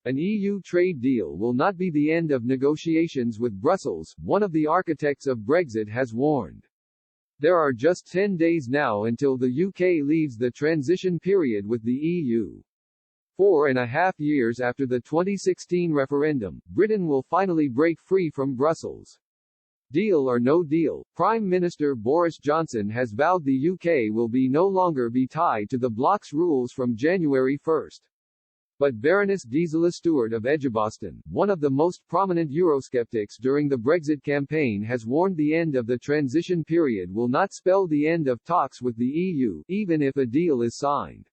An EU trade deal will not be the end of negotiations with Brussels, one of the architects of Brexit has warned. There are just 10 days now until the UK leaves the transition period with the EU. 4.5 years after the 2016 referendum, Britain will finally break free from Brussels. Deal or no deal, Prime Minister Boris Johnson has vowed the UK will no longer be tied to the bloc's rules from January 1. But Baroness Gisela Stuart of Edgbaston, one of the most prominent Eurosceptics during the Brexit campaign, has warned the end of the transition period will not spell the end of talks with the EU, even if a deal is signed.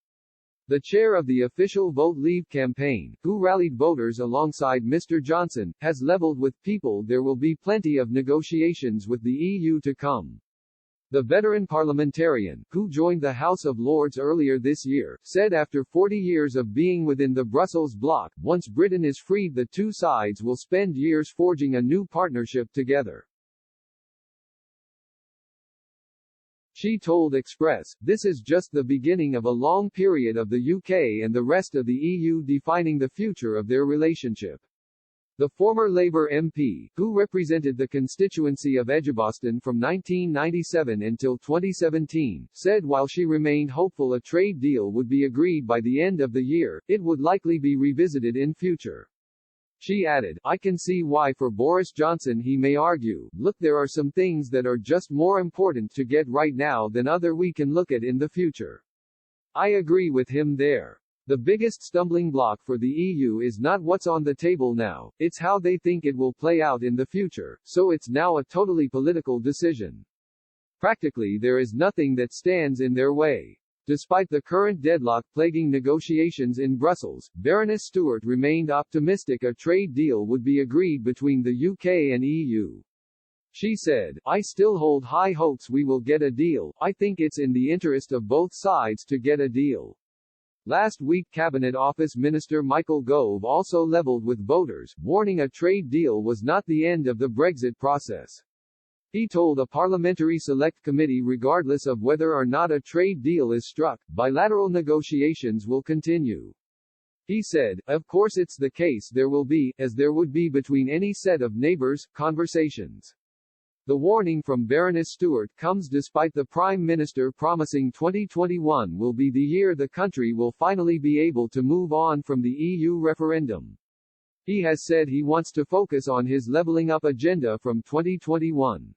The chair of the official Vote Leave campaign, who rallied voters alongside Mr. Johnson, has leveled with people there will be plenty of negotiations with the EU to come. The veteran parliamentarian, who joined the House of Lords earlier this year, said after 40 years of being within the Brussels bloc, once Britain is freed the two sides will spend years forging a new partnership together. She told Express, "This is just the beginning of a long period of the UK and the rest of the EU defining the future of their relationship." The former Labour MP, who represented the constituency of Edgbaston from 1997 until 2017, said while she remained hopeful a trade deal would be agreed by the end of the year, it would likely be revisited in future. She added, "I can see why for Boris Johnson he may argue, look, there are some things that are just more important to get right now than other we can look at in the future." I agree with him there. The biggest stumbling block for the EU is not what's on the table now, it's how they think it will play out in the future, so it's now a totally political decision. Practically there is nothing that stands in their way. Despite the current deadlock plaguing negotiations in Brussels, Baroness Stuart remained optimistic a trade deal would be agreed between the UK and EU. She said, "I still hold high hopes we will get a deal. I think it's in the interest of both sides to get a deal." Last week Cabinet Office Minister Michael Gove also leveled with voters, warning a trade deal was not the end of the Brexit process. He told a parliamentary select committee regardless of whether or not a trade deal is struck, bilateral negotiations will continue. He said, "Of course it's the case there will be, as there would be between any set of neighbors, conversations." The warning from Baroness Stuart comes despite the Prime Minister promising 2021 will be the year the country will finally be able to move on from the EU referendum. He has said he wants to focus on his levelling up agenda from 2021.